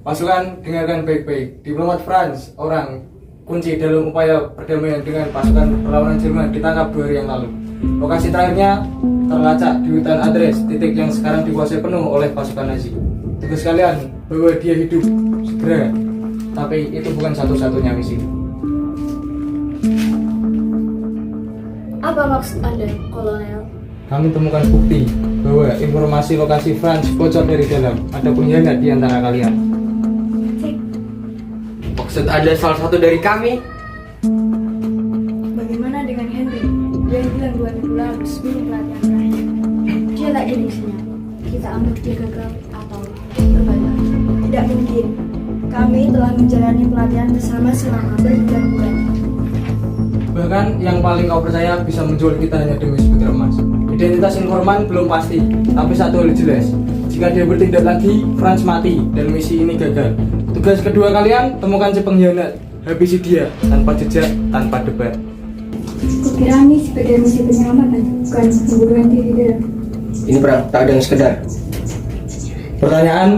Pasukan, dengarkan baik-baik. Diplomat France, orang kunci dalam upaya perdamaian dengan pasukan perlawanan Jerman ditangkap 2 hari yang lalu. Lokasi terakhirnya terlacak di hutan Adres, titik yang sekarang dikuasai penuh oleh pasukan Nazi. Tugas kalian bahwa dia hidup segera, tapi itu bukan satu-satunya misi. Apa maksud Anda, Kolonel? Kami temukan bukti bahwa informasi lokasi France bocor dari dalam. Ada pengkhianat di antara kalian. Maksud Anda salah satu dari kami? Bagaimana dengan Henry? Dia bilang 2 minggu lalu sebelum pelatihan terakhir. Dia tak jadi sinyal. Kita anggap dia gagal atau berbalik. Tidak mungkin. Kami telah menjalani pelatihan bersama selama berbulan-bulan. Bahkan yang paling kau percaya bisa menjual kita hanya demi sebutir emas. Identitas informan belum pasti, tapi satu hal jelas. Jika dia bertindak lagi, France mati dan misi ini gagal. Tugas kedua kalian, temukan si pengkhianat. Habisi dia, tanpa jejak, tanpa debat. Kukira ini sebagai misi penyelamatan, bukan pembunuhan diri dalam. Ini perang, tak ada yang sekedar. Pertanyaan,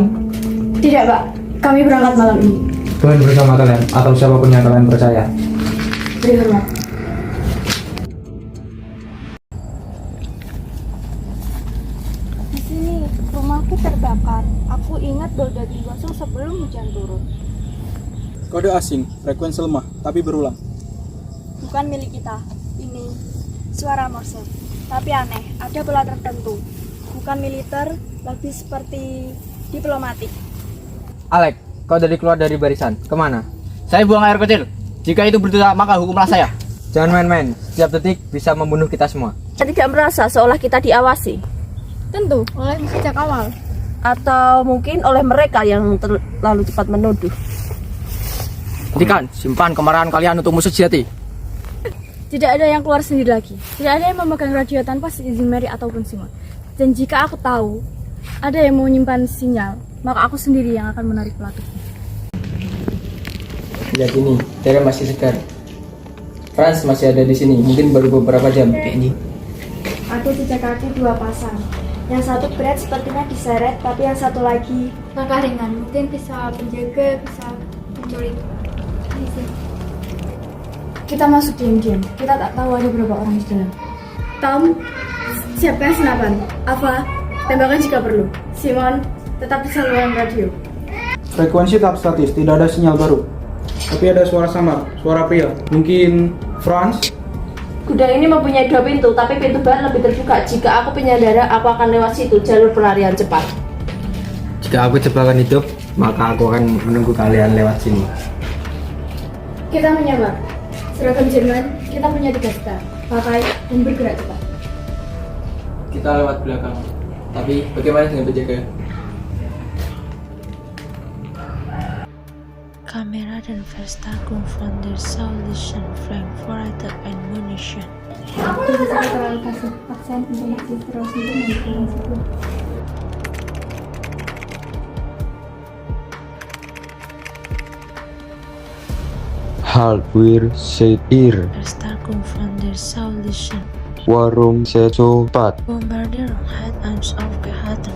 Tidak, Pak. Kami berangkat malam ini. Tuhan bersama kalian, atau siapapun yang kalian percaya. Beri hormat. Di sini, rumahku terbakar. Aku ingat Dolda dikosong sebelum hujan turun. Kode asing, frekuensi lemah, tapi berulang. Bukan milik kita. Ini suara Morse. Tapi aneh, ada pola tertentu. Bukan militer, lebih seperti diplomatik. Alek, kau dari keluar dari barisan. Kemana? Saya buang air kecil. Jika itu berdosa, maka hukumlah saya. Jangan main-main. Setiap detik bisa membunuh kita semua. Saya tidak merasa seolah kita diawasi. Tentu, oleh sejak awal. Atau mungkin oleh mereka yang terlalu cepat menuduh. Hentikan, simpan kemarahan kalian untuk musuh sejati. Tidak ada yang keluar sendiri lagi. Tidak ada yang memegang radio tanpa izin Mary ataupun Simon. Dan jika aku tahu ada yang mau menyimpan sinyal, maka aku sendiri yang akan menarik pelatihnya. Lihat ini, Tere masih segar. France masih ada di sini, mungkin baru beberapa jam. Aku jejak kaki 2 pasang. Yang satu berat sepertinya diseret, tapi yang satu lagi langkah ringan. Mungkin bisa penjaga, bisa penculik. Kita masuk diam-diam. Kita tak tahu ada berapa orang di dalam. Tom, siapkan senapan. Ava, tembakan jika perlu. Simon, tetap di saluran radio. Frekuensi tetap statis, tidak ada sinyal baru. Tapi ada suara samar, suara pria. Mungkin France? Gudang ini mempunyai 2 pintu, tapi pintu barat lebih terbuka. Jika aku penyandera, aku akan lewat situ, jalur pelarian cepat. Jika aku jebakan hidup, maka aku akan menunggu kalian lewat sini. Kita menyamar. Seragam Jerman, kita punya 3 star. Pakai dan bergerak cepat. Kita lewat belakang. Tapi bagaimana dengan penjaga? Kamera dan Vesta konfrontir Solution Frankfurter and Munition. Itu bisa terlalu kasih aksen informasi terus itu mendukung sebelum. Halbwir Seir Vesta konfrontir Solution. Warung Secopat Bombardier Head Arms of Kehatan.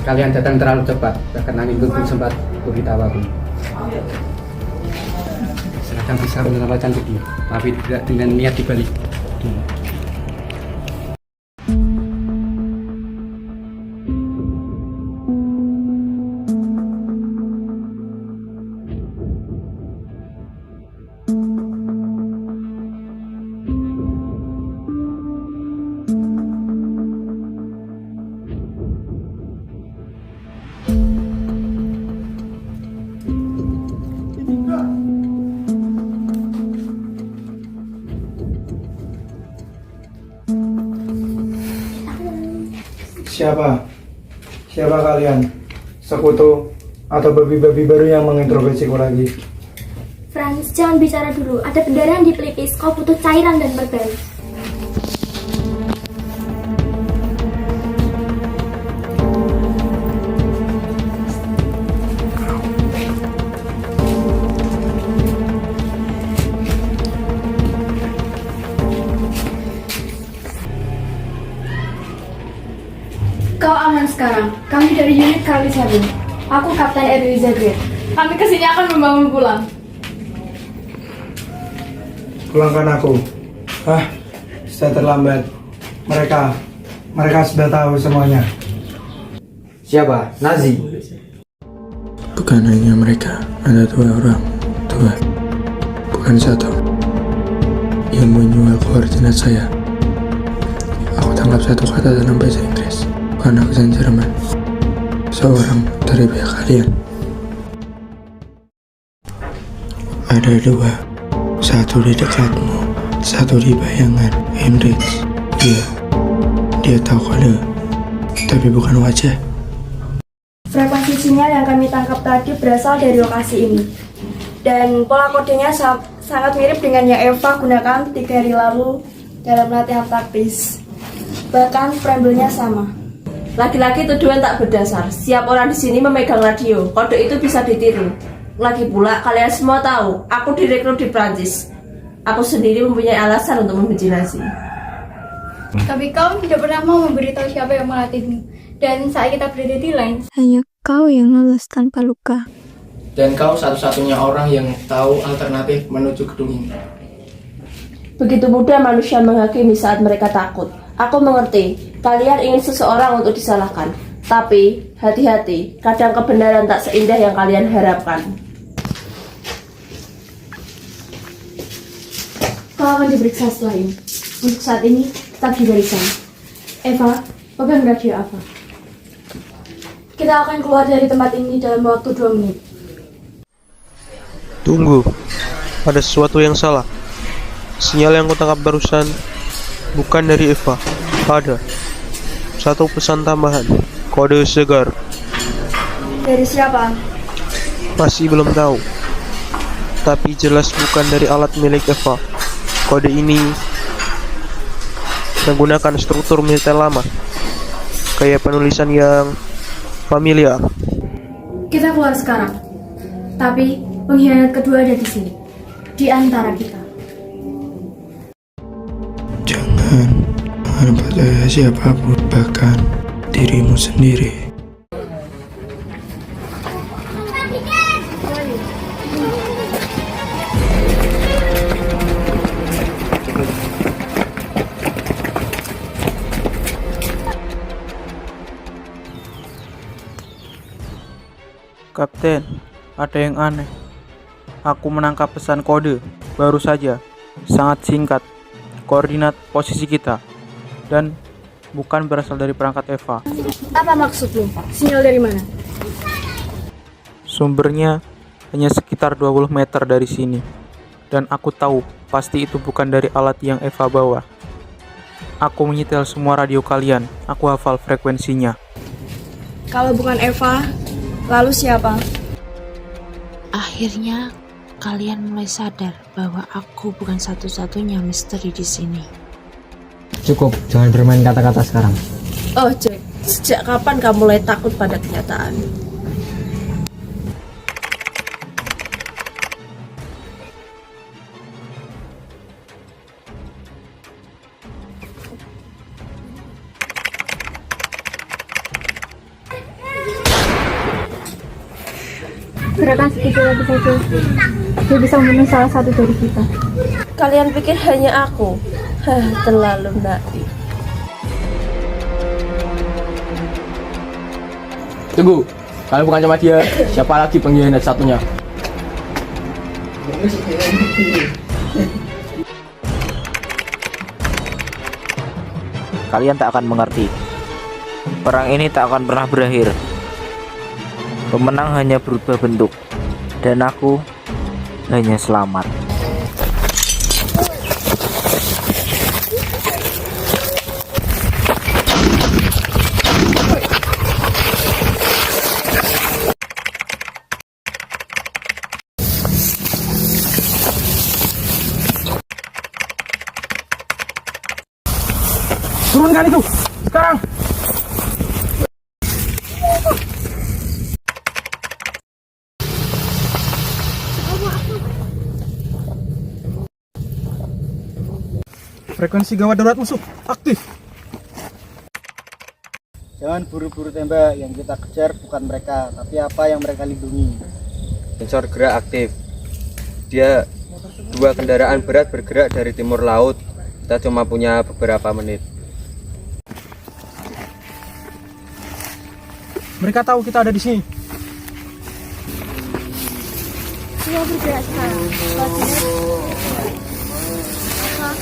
Kalian datang terlalu cepat, bahkan angin pun sempat beritawaku. Seragam bisa menyelamatkan cantik, tapi tidak dengan niat dibalik. Siapa kalian? Sekutu atau babi-babi baru yang menginterogasiku lagi? Franz, jangan bicara dulu. Ada bendera yang di pelipis. Kau butuh cairan dan perban. Kau aman sekarang. dari unit Kali 7. Aku Kapten Erwiza Grade. Kami kesini akan membangun pulang. Pulangkan aku. Sudah terlambat. Mereka sudah tahu semuanya. Siapa? Nazi. Bukan hanya mereka, ada 2 orang, 2, bukan 1, yang menjual koordinat saya. Aku tangkap satu kata dalam bahasa Inggris, bukan aksen Jerman. Seorang dari pihak kalian. Ada 2, satu di dekatmu, satu di bayangan. Heinrich, dia tahu kode, tapi bukan wajah. Frekuensi sinyal yang kami tangkap tadi berasal dari lokasi ini. Dan pola kodenya sangat mirip dengan yang Eva gunakan 3 hari lalu dalam latihan taktis. Bahkan preambelnya sama. Lagi-lagi tuduhan tak berdasar. Setiap orang di sini memegang radio. Kode itu bisa ditiru. Lagi pula kalian semua tahu, aku direkrut di Prancis. Aku sendiri mempunyai alasan untuk membenci Nazi. Tapi kau tidak pernah mau memberitahu siapa yang melatihmu. Dan saat kita berada di line, Hanya kau yang lolos tanpa luka. Dan kau satu-satunya orang yang tahu alternatif menuju gedung ini. Begitu mudah manusia menghakimi saat mereka takut. Aku mengerti, kalian ingin seseorang untuk disalahkan. Tapi, hati-hati, kadang kebenaran tak seindah yang kalian harapkan. kau akan diperiksa setelah ini. Untuk saat ini, tetap di barisan. Eva, pegang radio Ava. Kita akan keluar dari tempat ini dalam waktu 2 menit. Tunggu, ada sesuatu yang salah. Sinyal yang kutangkap barusan bukan dari Eva. Ada satu pesan tambahan, kode segar. Dari siapa? Masih belum tahu, tapi jelas bukan dari alat milik Eva. Kode ini menggunakan struktur militer lama, kayak penulisan yang familiar. Kita keluar sekarang. Tapi pengkhianat kedua ada di sini, di antara kita. Jangan percaya siapapun, bahkan dirimu sendiri. Kapten, ada yang aneh. Aku menangkap pesan kode baru saja, sangat singkat. Koordinat posisi kita dan bukan berasal dari perangkat Eva. Apa maksudmu? Sinyal dari mana? Sumbernya hanya sekitar 20 meter dari sini. Dan aku tahu pasti itu bukan dari alat yang Eva bawa. Aku menyetel semua radio kalian. Aku hafal frekuensinya. Kalau bukan Eva, lalu siapa? Akhirnya kalian mulai sadar bahwa aku bukan satu-satunya misteri di sini. Cukup, jangan bermain kata-kata sekarang. Oh Jack, sejak kapan kamu mulai takut pada kenyataan? Gerakan sedikit lagi saja, dia bisa membunuh salah satu dari kita. Kalian pikir hanya aku? Terlalu naif. Tunggu, kalau bukan cuma dia, siapa lagi pengkhianat satunya? Kalian tak akan mengerti. Perang ini tak akan pernah berakhir. Pemenang hanya berubah bentuk, dan aku hanya selamat. Turunkan itu sekarang. Frekuensi gawat darurat musuh aktif. Jangan buru-buru tembak, yang kita kejar bukan mereka, tapi apa yang mereka lindungi. Sensor gerak aktif. Dia 2 kendaraan berat bergerak dari timur laut. Kita cuma punya beberapa menit. Mereka tahu kita ada di sini. Semua bergerak sekarang.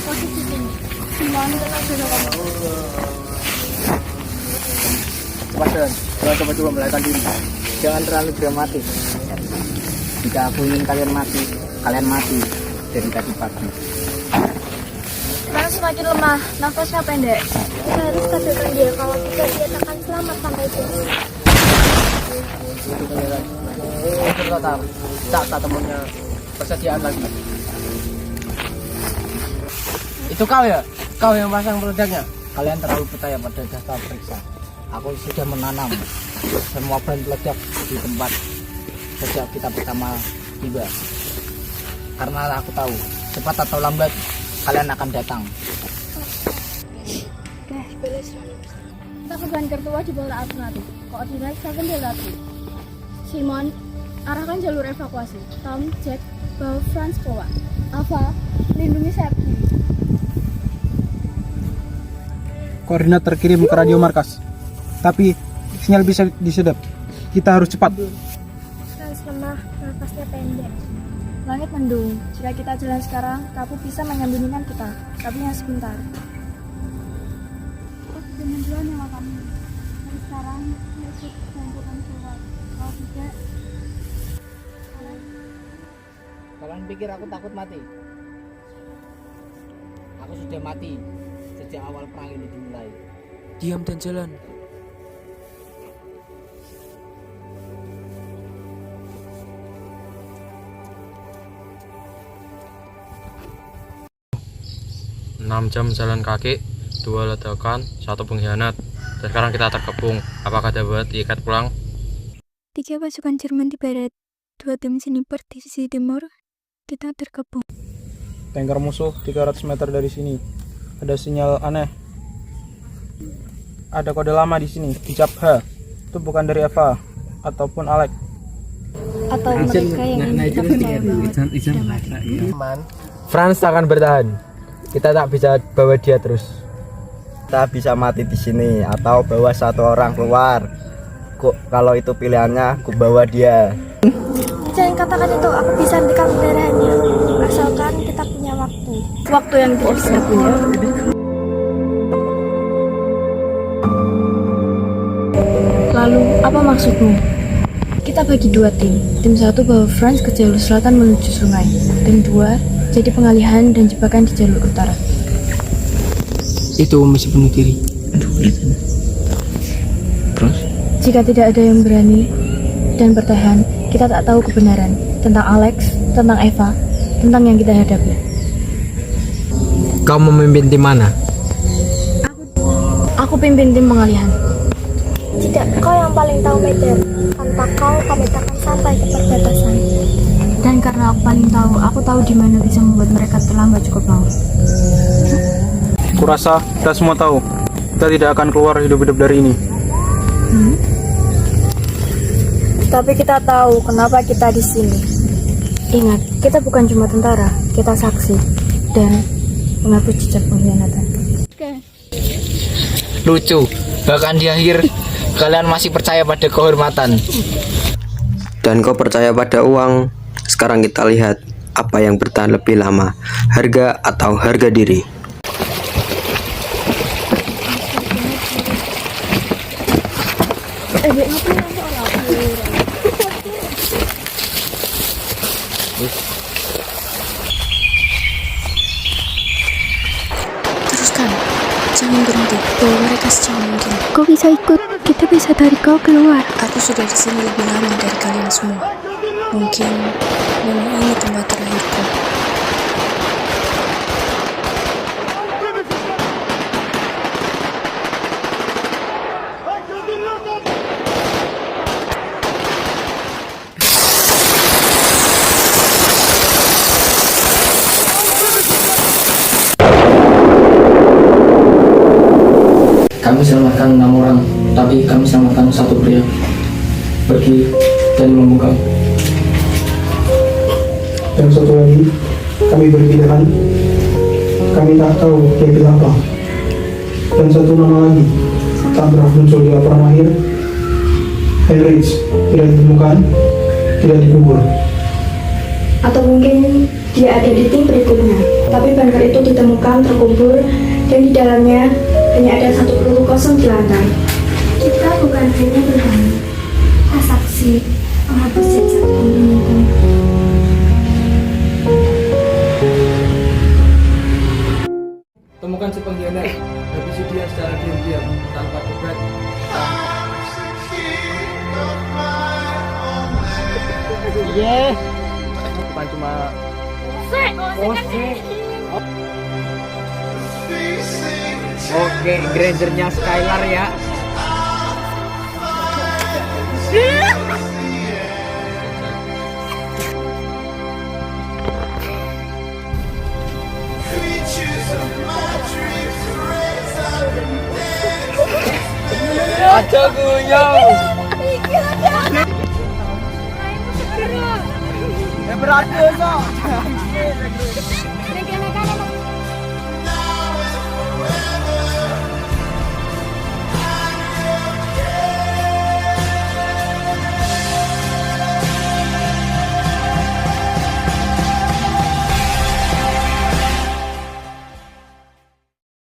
Posisi sini. Simon, tenang dulu kamu. Waspada, jangan coba-coba melarikan diri. Jangan terlalu dramatis. Jika aku ingin kalian mati dari tadi pagi. Sekarang semakin lemah, nafasnya pendek. Kita harus sadarkan dia kalau tidak dia akan selamat sampai sini. Total, tak temunya persediaan lagi. Itu kau ya? Kau yang pasang produknya? Kalian terlalu percaya pada daftar periksa. Aku sudah menanam semua bahan peledak di tempat sejak kita pertama tiba. Karena aku tahu, cepat atau lambat kalian akan datang. Kita beban tertua di bawah alternatif. Koordinat 7-8. Simon, arahkan jalur evakuasi. Tom, Jack, bawa Franz keluar. Alpha, lindungi sayap kiri. Koordinat terkirim ke radio markas. Tapi sinyal bisa disedap. Kita harus cepat. Franz lemah, nafasnya pendek. Langit mendung. Jika kita jalan sekarang, kabut bisa menyembunyikan kita. Tapi hanya sebentar. Jangan duluan nyawa kamu. Dari sekarang, ikut kumpulkan keluar. Kalau tidak, Kalian pikir aku takut mati? Aku sudah mati sejak awal perang ini dimulai. Diam dan jalan. Enam jam jalan kaki, 2 ledakan, 1 pengkhianat. Dan sekarang kita terkepung. Apakah dapat diikat pulang? 3 pasukan Jerman di barat, 2 tim sniper di sisi timur. Kita terkepung. Tanker musuh 300 meter dari sini. Ada sinyal aneh. Ada kode lama di sini. Hijab H. Itu bukan dari Eva ataupun Alex. Atau mereka yang kita percaya banget. Franz akan bertahan. Kita tak bisa bawa dia terus. Kita bisa mati di sini atau bawa 1 orang keluar. Kalau itu pilihannya, aku bawa dia. Jangan katakan itu, aku bisa hentikan pendarahannya. Asalkan kita punya waktu. waktu yang tidak bisa punya. Lalu, apa maksudmu? Kita bagi 2 tim. Tim 1 bawa Franz ke jalur selatan menuju sungai. Tim 2 jadi pengalihan dan jebakan di jalur utara. Itu misi bunuh diri. Terus? Jika tidak ada yang berani dan bertahan, kita tak tahu kebenaran tentang Alex, tentang Eva, tentang yang kita hadapi. Kau memimpin tim mana? Aku pimpin tim pengalihan. Tidak, kau yang paling tahu medan. Tanpa kau, kami tak akan sampai ke perbatasan. Dan karena aku paling tahu, aku tahu di mana bisa membuat mereka terlambat cukup lama. Kurasa kita semua tahu, kita tidak akan keluar hidup-hidup dari ini. Tapi kita tahu kenapa kita di sini. Ingat, kita bukan cuma tentara, kita saksi dan menghapus jejak pengkhianatan. Lucu, bahkan di akhir kalian masih percaya pada kehormatan. Dan kau percaya pada uang. Sekarang kita lihat apa yang bertahan lebih lama, harga atau harga diri. Teruskan, jangan berhenti, bawa mereka sejauh mungkin. Kau bisa ikut, kita bisa tarik kau keluar. Aku sudah di sini lebih lama dari kalian semua. Mungkin memang ini tempat terakhirku. Kami selamatkan 6 orang tapi kami selamatkan satu pria pergi dan membungkam. Dan satu lagi, kami berpilihan, kami tak tahu dia bilang apa. Dan satu nama lagi, tak pernah muncul di laporan akhir. Heinrich tidak ditemukan, tidak dikubur. Atau mungkin dia ada di tim berikutnya, tapi bunker itu ditemukan terkubur dan di dalamnya hanya ada satu peluru kosong di lantai. Kita bukan hanya bertanya, saksi menghapus jejak pembunuhan. Temukan si pengkhianat, habisi dia secara diam-diam, tanpa debat. Yes. Bukan cuma Oke, Grangernya Skylar ya. Aja guyon. Berat so.